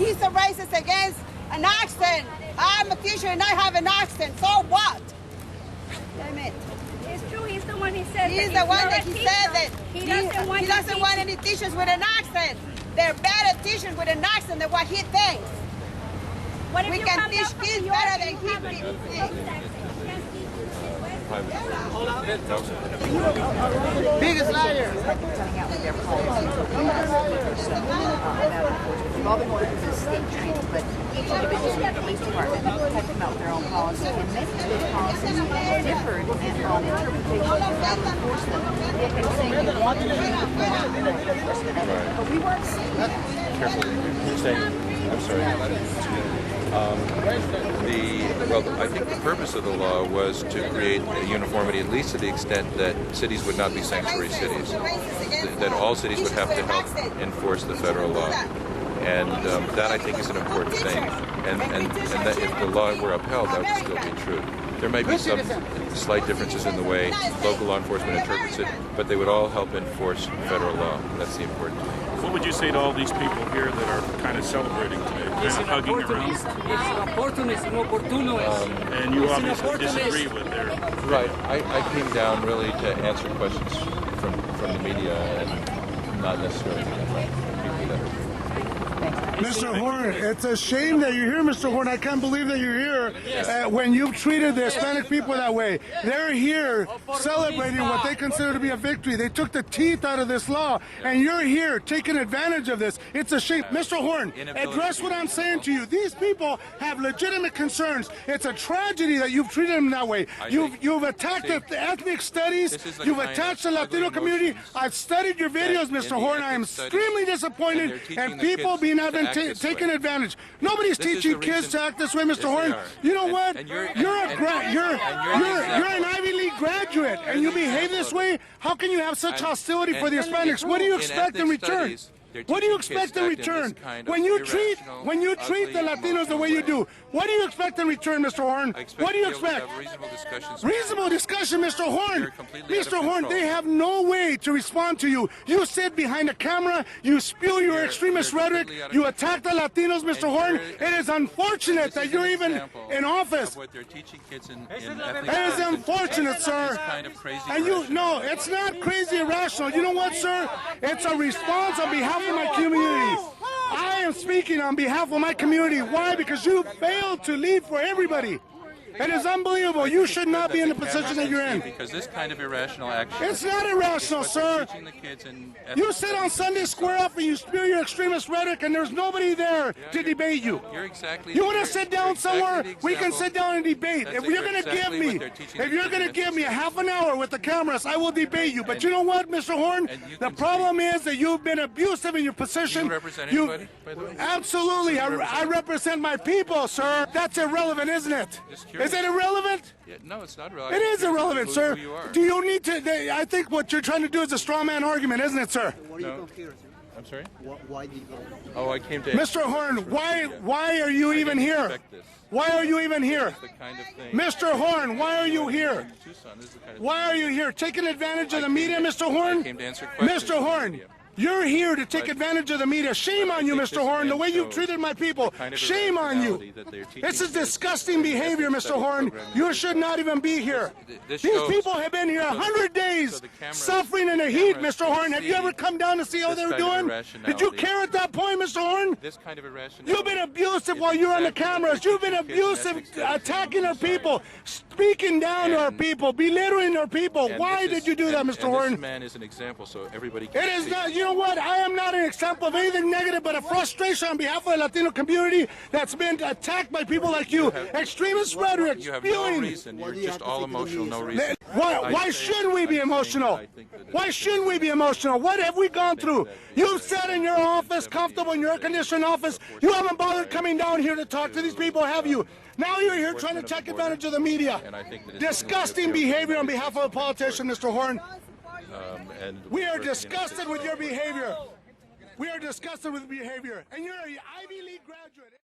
He's a racist against an accent. I'm a teacher and I have an accent. So what? Damn it. It's true. He's the one. He said. He's the one that he said that he doesn't want any teachers with an accent. They're better teachers with an accent than what he thinks. What if we you can come teach down from kids New York better and than you he have a people East think. Coast accent? You can't teach Biggest liar. Telling out their policies. We've all been going through the state training, but each individual in the police department had come out with their own policy, and many of those policies differed on interpretation of how to enforce them. And saying you want to enforcement of it, but we weren't seeing that. I'm sorry. I think the purpose of the law was to create a uniformity, at least to the extent that cities would not be sanctuary cities, that all cities would have to help enforce the federal law. And that, I think, is an important thing. And that if the law were upheld, that would still be true. There might be some slight differences in the way local law enforcement interprets it, but they would all help enforce federal law. That's the important thing. What would you say to all these people here that are kind of celebrating today, kind of hugging around? It's And you obviously disagree with their... Right. I came down really to answer questions from the media and not necessarily from people that are... Mr. Horne, it's a shame that you're here, Mr. Horne. I can't believe that you're here when you've treated the Hispanic people that way. They're here celebrating what they consider to be a victory. They took the teeth out of this law, and you're here taking advantage of this. It's a shame. Mr. Horne, address what I'm saying to you. These people have legitimate concerns. It's a tragedy that you've treated them that way. You've attacked the ethnic studies. You've attacked the Latino community. I've studied your videos, Mr. Horne. I am extremely disappointed, and people being taking advantage. Nobody's teaching kids to act this way, Mr. Horne. You know what? You're an Ivy League graduate, and you behave this way. How can you have such hostility for the Hispanics? What do you expect in return? What do you expect in return? When you treat the Latinos the way you do, what do you expect in return, Mr. Horne? What do you expect? Reasonable discussion, Mr. Horne. Mr. Horne, they have no way to respond to you. You sit behind a camera, you spew your extremist rhetoric, you attack the Latinos, Mr. Horne. It is unfortunate that you're even in office. It is unfortunate, sir. And no, it's not crazy irrational. You know what, sir? It's a response on behalf of my community. I am speaking on behalf of my community. Why? Because you failed to lead for everybody. It is unbelievable. You should not be in the position that you're in. Because this kind of irrational action... It's not irrational, sir. You sit on Sunday Square Up and you spew your extremist rhetoric and there's nobody there to debate you. You want to sit down somewhere? We can sit down and debate. If you're going to give me a half an hour with the cameras, I will debate you. But you know what, Mr. Horne? The problem is that you've been abusive in your position. Do you represent anybody, by the way? Absolutely. I represent my people, sir. That's irrelevant, isn't it? Is it irrelevant? Yeah, no, it's not irrelevant. It is irrelevant, sir. Do you need to... I think what you're trying to do is a straw man argument, isn't it, sir? No. I'm sorry? Why did you go? Oh, I came to... Mr. Horne, why are you even here? Why are you even here? Mr. Horne, why are you here? Why are you here? Taking advantage of the media, Mr. Horne? Mr. Horne, you're here to take advantage of the media. Shame on you, Mr. Horne, the way you've treated my people. Shame on you. This is disgusting behavior, Mr. Horne. You should not even be here. These people have been here 100 days suffering in the heat, Mr. Horne. Have you ever come down to see how they were doing? Did you care at that point, Mr. Horne? You've been abusive while you're on the cameras. You've been abusive, attacking our people, speaking down to our people, belittling our people. Why did you do that, Mr. Horne? This man is an example, so everybody can see. It is not. You know what? I am not an example of anything negative, but a frustration on behalf of the Latino community that's been attacked by people like you. Extremist rhetoric, you have no reason. You're just all emotional, no reason. Why shouldn't we be emotional? Why shouldn't we be emotional? What have we gone through? You've sat in your office, comfortable in your air-conditioned office. You haven't bothered coming down here to talk to these people, have you? Now you're here trying to take advantage of the media. Disgusting behavior on behalf of a politician, Mr. Horne. We are disgusted with your behavior. We are disgusted with behavior. And you're an Ivy League graduate.